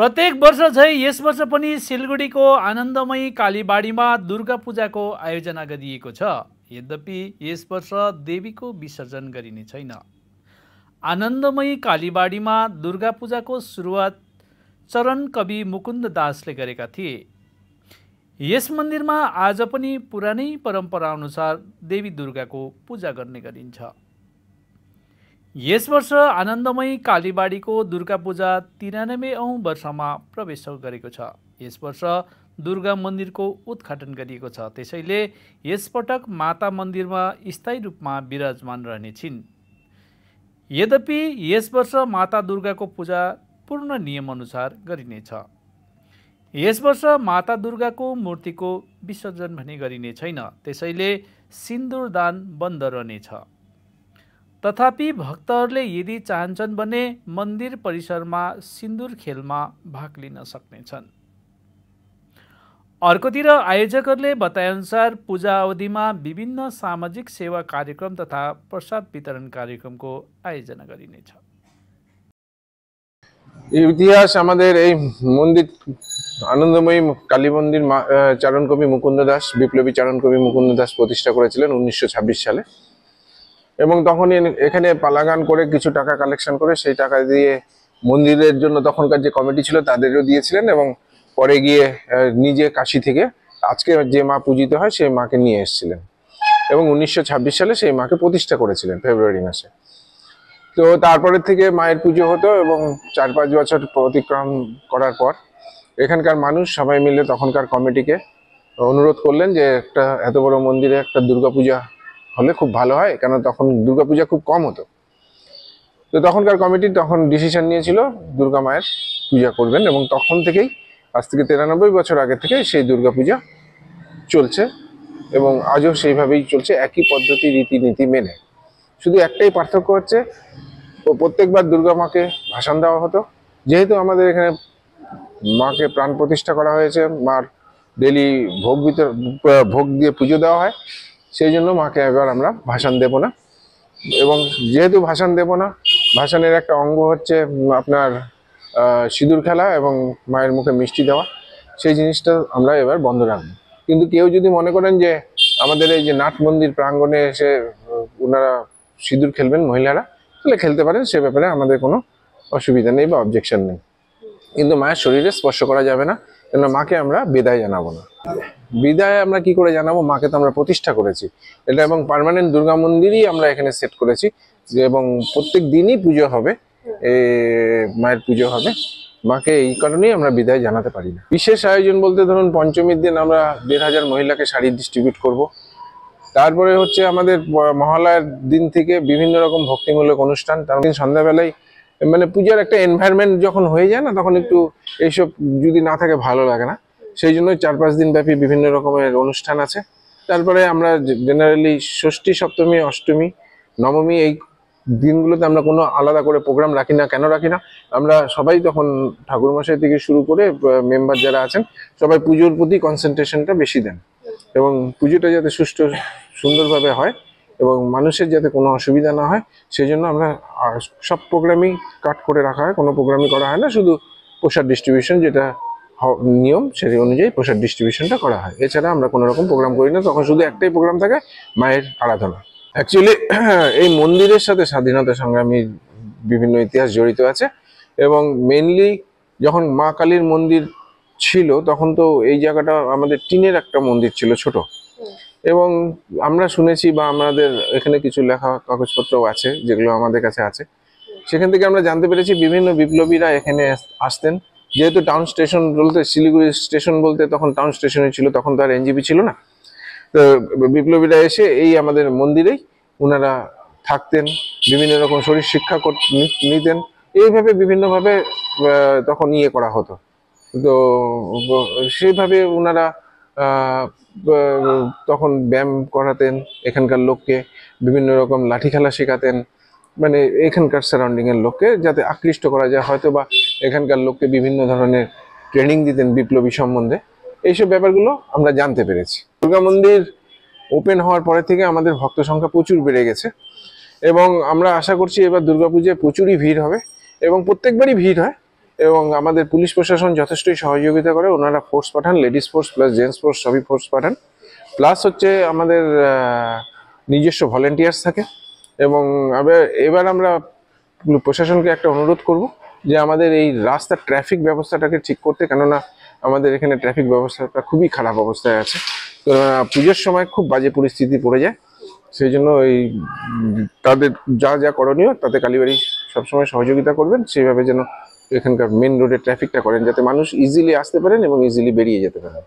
प्रत्येक वर्ष झै यस वर्ष पनि सिलगढीको आनन्दमयी कालीबाडीमा दुर्गा पूजाको आयोजना गरिएको छ। यद्यपि यस वर्ष देवीको विसर्जन गरिने छैन। आनन्दमयी कालीबाडीमा दुर्गा पूजाको सुरुवात चरण कवि मुकुन्द दासले गरेका थिए। यस मन्दिरमा आज पनि पुरानै परम्परा अनुसार देवी दुर्गाको पूजा गर्ने गरिन्छ। यस वर्ष आनन्दमयी कालीबाडीको दुर्गा पूजा 93औं वर्षमा प्रवेश गरेको छ। यस वर्ष दुर्गा मन्दिरको उद्घाटन गरिएको छ। त्यसैले यसपटक माता मन्दिरमा स्थायी रूपमा विराजमान रहने छिन्। यद्यपि यस वर्ष माता दुर्गाको पूजा पूर्ण नियम अनुसार गरिनेछ। यस वर्ष माता दुर्गाको मूर्तिको विसर्जन भने गरिने छैन। त्यसैले सिन्दूर दान बन्द रहनेछ। तथापि भक्तहरूले यदि चाहन्छन् भने मन्दिर परिसरमा सिन्दूर खेलमा भाग लिन सक्नेछन्। अर्कोतिर आयोजकहरूले बताएअनुसार पूजा अवधिमा विभिन्न सामाजिक सेवा कार्यक्रम तथा प्रसाद वितरण कार्यक्रमको आयोजना गरिनेछ। ইতিহাস আমাদের এই মন্দির আনন্দময়ী কালী মন্দির চারণকবি মুকুন্দ দাস, বিপ্লবী চারণকবি মুকুন্দ দাস প্রতিষ্ঠা করেছিলেন 1926 সালে। এবং তখনই এখানে পালাগান করে কিছু টাকা কালেকশন করে সেই টাকা দিয়ে মন্দিরের জন্য তখনকার যে কমিটি ছিল তাদেরও দিয়েছিলেন এবং পরে গিয়ে নিজে কাশী থেকে আজকে যে মা পূজিত হয় সেই মাকে নিয়ে এসেছিলেন এবং 1926 সালে সেই মাকে প্রতিষ্ঠা করেছিলেন ফেব্রুয়ারি মাসে। তো তারপরে থেকে মায়ের পুজো হতো এবং 4-5 বছর অতিক্রম করার পর এখানকার মানুষ সবাই মিলে তখনকার কমিটিকে অনুরোধ করলেন যে একটা এত বড় মন্দিরে একটা দুর্গাপূজা হলে খুব ভালো হয়, কেন তখন দুর্গাপূজা খুব কম হতো। তো তখনকার কমিটি তখন ডিসিশন নিয়েছিল দুর্গা মায়ের পূজা করবেন এবং তখন থেকেই আজ থেকে 93 বছর আগে থেকে সেই দুর্গাপূজা চলছে এবং আজও সেইভাবেই চলছে, একই পদ্ধতি রীতিনীতি মেনে। শুধু একটাই পার্থক্য হচ্ছে প্রত্যেকবার দুর্গা মাকে ভাসান দেওয়া হতো। যেহেতু আমাদের এখানে মাকে প্রাণ প্রতিষ্ঠা করা হয়েছে, মার ডেলি ভোগ দিয়ে পুজো দেওয়া হয়, সেই জন্য মাকে এবার আমরা ভাসান দেব না। এবং যেহেতু ভাসান দেব না, ভাসানের একটা অঙ্গ হচ্ছে আপনার সিঁদুর খেলা এবং মায়ের মুখে মিষ্টি দেওয়া, সেই জিনিসটা আমরা এবার বন্ধ রাখবো। কিন্তু কেউ যদি মনে করেন যে আমাদের এই যে নাট মন্দির প্রাঙ্গণে এসে ওনারা সিঁদুর খেলবেন মহিলারা, তাহলে খেলতে পারেন, সে ব্যাপারে আমাদের কোনো অসুবিধা নেই বা অবজেকশন নেই। কিন্তু মায়ের শরীরে স্পর্শ করা যাবে না, কেন মাকে আমরা বিদায় জানাবো না। বিদায় আমরা কি করে জানাবো? মাকে তো আমরা প্রতিষ্ঠা করেছি এটা এবং পার্মানেন্ট দুর্গা মন্দিরই আমরা এখানে সেট করেছি এবং প্রত্যেক দিনই পুজো হবে, মায়ের পুজো হবে। মাকে এই কারণেই আমরা বিদায় জানাতে পারি না। বিশেষ আয়োজন বলতে ধরুন পঞ্চমীর দিন আমরা 1500 মহিলাকে শাড়ি ডিস্ট্রিবিউট করব। তারপরে হচ্ছে আমাদের মহালয়ার দিন থেকে বিভিন্ন রকম ভক্তিমূলক অনুষ্ঠান। তার দিন সন্ধ্যাবেলায় মানে পূজার একটা এনভায়রনমেন্ট যখন হয়ে যায় না, তখন একটু এইসব যদি না থাকে ভালো লাগে না, সেই জন্য 4-5 দিন ব্যাপী বিভিন্ন রকমের অনুষ্ঠান আছে। তারপরে আমরা জেনারেলি ষষ্ঠী, সপ্তমী, অষ্টমী, নবমী এই দিনগুলোতে আমরা কোনো আলাদা করে প্রোগ্রাম রাখি না। কেন রাখি না? আমরা সবাই তখন ঠাকুরমশাই থেকে শুরু করে মেম্বার যারা আছেন সবাই পুজোর প্রতি কনসেন্ট্রেশনটা বেশি দেন এবং পুজোটা যাতে সুষ্ঠু সুন্দরভাবে হয় এবং মানুষের যাতে কোনো অসুবিধা না হয়, সেই জন্য আমরা সব প্রোগ্রামই কাট করে রাখা হয়। কোনো প্রোগ্রামই করা হয় না, শুধু প্রসাদ ডিস্ট্রিবিউশন যেটা নিয়ম সেই অনুযায়ী প্রসাদ ডিস্ট্রিবিউশনটা করা হয়। এছাড়া আমরা কোনো রকম প্রোগ্রাম করি না। তখন শুধু একটাই প্রোগ্রাম থাকে, মায়ের আরাধনা। অ্যাকচুয়ালি এই মন্দিরের সাথে স্বাধীনতা সংগ্রামীর বিভিন্ন ইতিহাস জড়িত আছে এবং মেনলি যখন মা কালীর মন্দির ছিল তখন তো এই জায়গাটা আমাদের টিনের একটা মন্দির ছিল, ছোট। এবং আমরা শুনেছি বা আমাদের এখানে কিছু লেখা কাগজপত্রও আছে যেগুলো আমাদের কাছে আছে, সেখান থেকে আমরা জানতে পেরেছি বিভিন্ন বিপ্লবীরা এখানে আসতেন। যেহেতু টাউন স্টেশন বলতে শিলিগুড়ি স্টেশন বলতে তখন টাউন স্টেশনে ছিল, তখন তো আর এনজিপি ছিল না। তো বিপ্লবীরা এসে এই আমাদের মন্দিরেই ওনারা থাকতেন, বিভিন্ন রকম শরীর শিক্ষা নিতেন, এইভাবে বিভিন্নভাবে তখন করা হতো। তো সেইভাবে ওনারা তখন ব্যায়াম করাতেন, এখানকার লোককে বিভিন্ন রকম লাঠি খেলা শেখাতেন, মানে এখানকার সারাউন্ডিংয়ের লোককে যাতে আকৃষ্ট করা যায়, হয়তো বা এখানকার লোককে বিভিন্ন ধরনের ট্রেনিং দিতেন বিপ্লবী সম্বন্ধে। এইসব ব্যাপারগুলো আমরা জানতে পেরেছি। দুর্গা মন্দির ওপেন হওয়ার পরে থেকে আমাদের ভক্ত সংখ্যা প্রচুর বেড়ে গেছে এবং আমরা আশা করছি এবার দুর্গাপূজায় প্রচুরই ভিড় হবে এবং প্রত্যেকবারই ভিড় হয় এবং আমাদের পুলিশ প্রশাসন যথেষ্টই সহযোগিতা করে। ওনারা ফোর্স পাঠান, ladies force plus gents force সবই ফোর্স পাঠান, প্লাস হচ্ছে আমাদের নিজস্ব ভলেন্টিয়ার্স থাকে। এবং এবার আমরা প্রশাসনকে একটা অনুরোধ করব যে আমাদের এই রাস্তার ট্রাফিক ব্যবস্থাটাকে ঠিক করতে, কেননা আমাদের এখানে ট্রাফিক ব্যবস্থাটা খুবই খারাপ অবস্থায় আছে। পুজোর সময় খুব বাজে পরিস্থিতি পড়ে যায়, সেই জন্য এই তাদের যা যা করণীয় তাতে কালীবাড়ি সবসময় সহযোগিতা করবেন, সেইভাবে যেন এখানকার মেন রোডের ট্রাফিকটা করেন, যাতে মানুষ ইজিলি আসতে পারেন এবং ইজিলি বেরিয়ে যেতে পারেন।